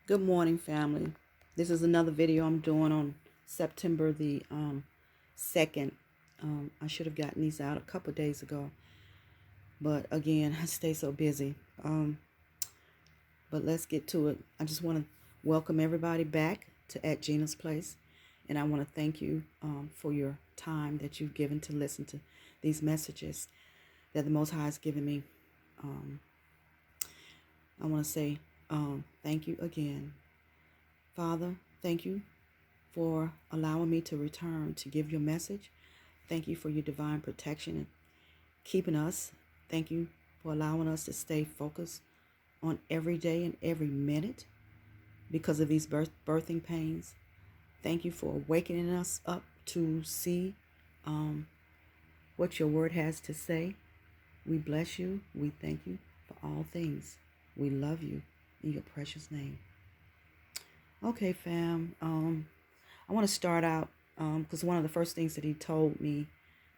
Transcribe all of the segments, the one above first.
Good morning, family. This is another video I'm doing on September the 2nd. I should have gotten these out a couple of days ago, but again, I stay so busy. But let's get to it. I just want to welcome everybody back to At Gina's Place, and I want to thank you for your time that you've given to listen to these messages that the Most High has given me. I want to say thank you again. Father, thank you for allowing me to return to give your message. Thank you for your divine protection and keeping us. Thank you for allowing us to stay focused on every day and every minute because of these birthing pains. Thank you for awakening us up to see what your word has to say. We bless you. We thank you for all things. We love you in your precious name. Okay, fam. I want to start out because one of the first things that he told me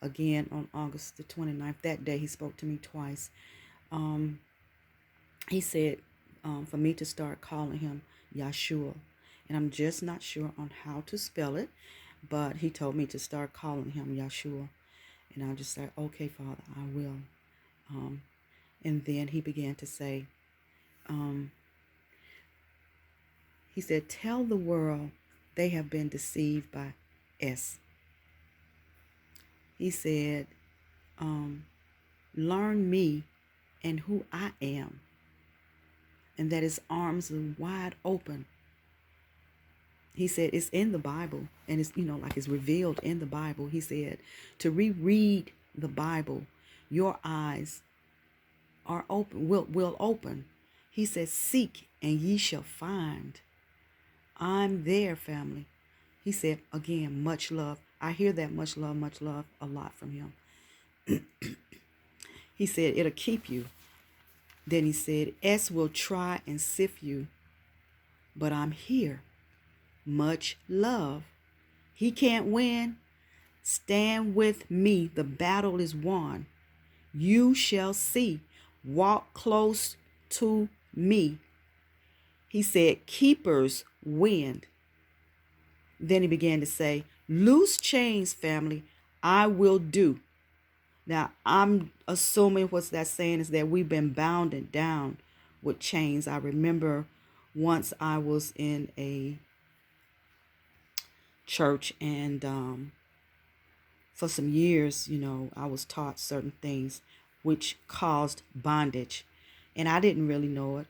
again on August the 29th, that day he spoke to me twice. He said for me to start calling him Yahshua. And I'm just not sure on how to spell it, but he told me to start calling him Yahshua. And I just said, okay, Father, I will. And then he began to say, he said, tell the world they have been deceived by S. He said, learn me and who I am, and that his arms are wide open. He said it's in the Bible, and it's, like it's revealed in the Bible. He said to reread the Bible, your eyes are open, will open. He said, seek and ye shall find. I'm there, family. He said, again, much love. I hear that much love a lot from him. He said, it'll keep you. Then he said, S will try and sift you, but I'm here. Much love. He can't win. Stand with me. The battle is won. You shall see. Walk close to me. He said, keepers win. Then he began to say, loose chains, family, I will do. Now, I'm assuming what that's saying is that we've been bounded down with chains. I remember once I was in a church, and for some years, I was taught certain things which caused bondage, and I didn't really know it.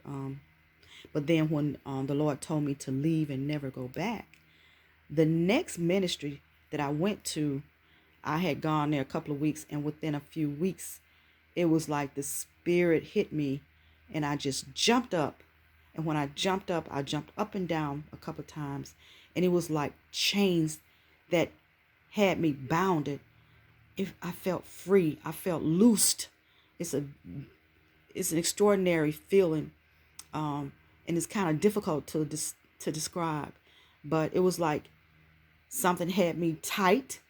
But then when the Lord told me to leave and never go back, the next ministry that I went to, I had gone there a couple of weeks, and within a few weeks, it was like the Spirit hit me, and I just jumped up. And when I jumped up and down a couple of times, and it was like chains that had me bounded. I felt free. I felt loosed. It's an extraordinary feeling, and it's kind of difficult to describe, but it was like something had me tight.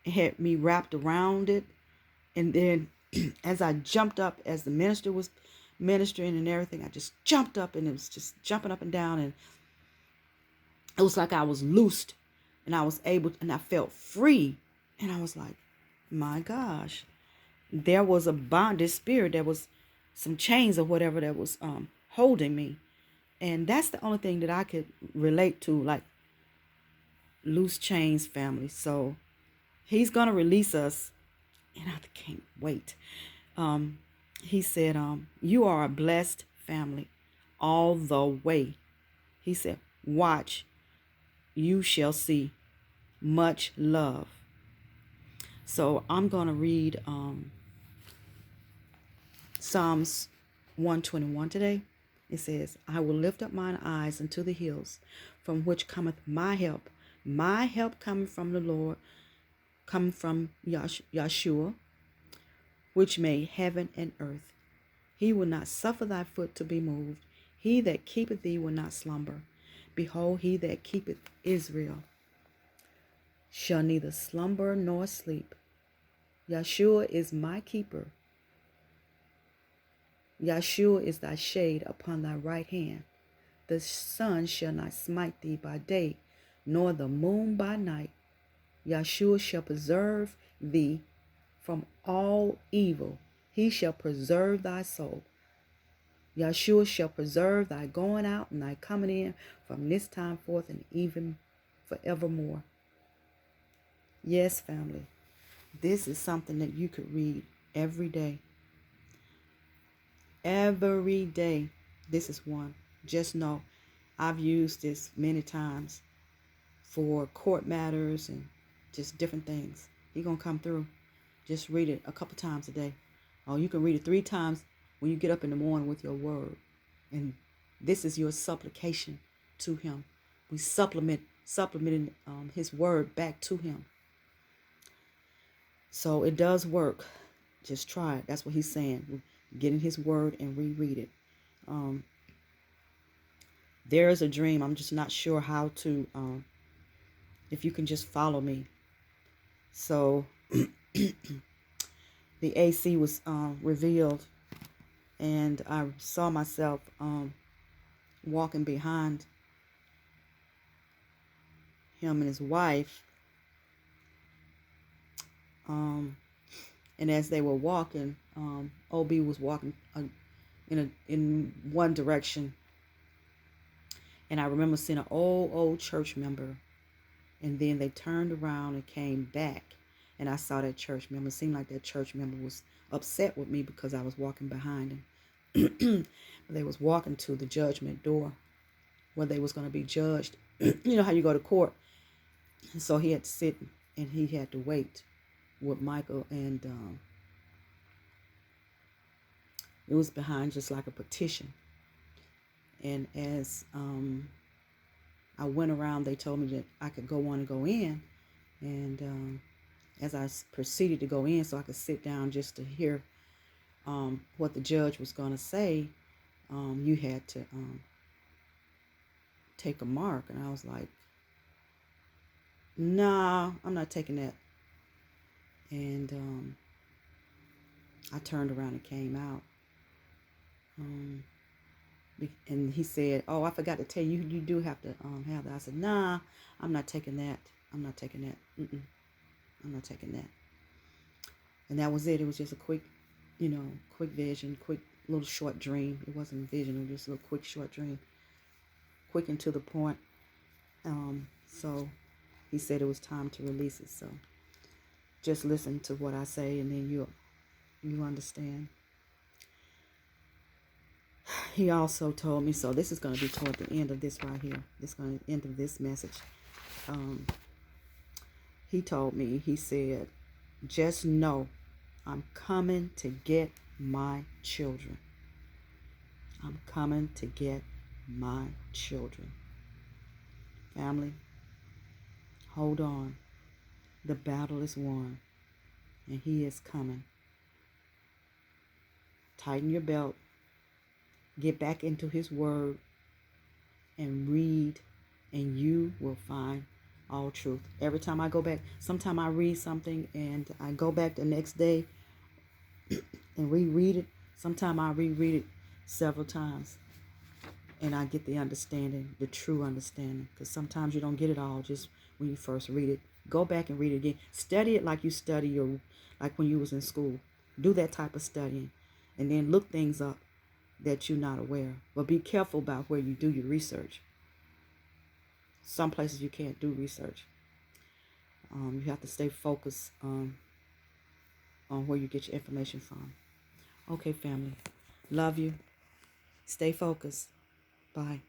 It had me wrapped around it. And then as I jumped up, as the minister was ministering and everything, I just jumped up, and it was just jumping up and down. And it was like I was loosed, and I was able, and I felt free. And I was like, my gosh, there was a bonded spirit. There was some chains or whatever that was holding me. And that's the only thing that I could relate to, like loose chains, family. So he's going to release us, and I can't wait. He said, you are a blessed family all the way. He said, watch, you shall see. Much love. So I'm going to read Psalms 121 today. It says, I will lift up mine eyes unto the hills, from which cometh my help. My help cometh from the Lord, coming from Yahshua, which made heaven and earth. He will not suffer thy foot to be moved. He that keepeth thee will not slumber. Behold, he that keepeth Israel shall neither slumber nor sleep. Yahshua is my keeper. Yahshua is thy shade upon thy right hand. The sun shall not smite thee by day, nor the moon by night. Yahshua shall preserve thee from all evil. He shall preserve thy soul. Yahshua shall preserve thy going out and thy coming in from this time forth and even forevermore. Yes, family, this is something that you could read every day. Every day. This is one. Just know I've used this many times for court matters and just different things. He's going to come through. Just read it a couple times a day. Or you can read it 3 times when you get up in the morning with your word. And this is your supplication to him. We supplementing his word back to him. So it does work. Just try it. That's what he's saying. Get in his word and reread it. There is a dream. I'm just not sure how to, if you can just follow me. So the AC was revealed, and I saw myself walking behind him and his wife. And as they were walking, OB was walking in one direction. And I remember seeing an old church member. And then they turned around and came back. And I saw that church member. It seemed like that church member was upset with me because I was walking behind him. They was walking to the judgment door where they was going to be judged. You know how you go to court. And so he had to sit and he had to wait with Michael. And it was behind just like a petition. And as I went around, they told me that I could go on and go in. And as I proceeded to go in so I could sit down just to hear what the judge was going to say, you had to take a mark. And I was like, nah, I'm not taking that. And I turned around and came out. And he said, oh, I forgot to tell you, you do have to have that. I said, nah, I'm not taking that. I'm not taking that. I'm not taking that. And that was it. It was just a quick, quick vision, quick little short dream. It wasn't a vision. It was just a little quick short dream. Quick and to the point. So he said it was time to release it. So just listen to what I say and then you understand. He also told me, so this is going to be toward the end of this right here. This is going to end of this message. He told me, he said, just know I'm coming to get my children. I'm coming to get my children. Family, hold on. The battle is won, and he is coming. Tighten your belt. Get back into his word and read, and you will find all truth. Every time I go back, sometime I read something and I go back the next day and reread it. Sometime I reread it several times and I get the understanding, the true understanding, because sometimes you don't get it all just when you first read it. Go back and read it again. Study it like you study like when you was in school. Do that type of studying, and then look things up that you're not aware. But be careful about where you do your research. Some places you can't do research. You have to stay focused on where you get your information from. Okay, family. Love you. Stay focused. Bye.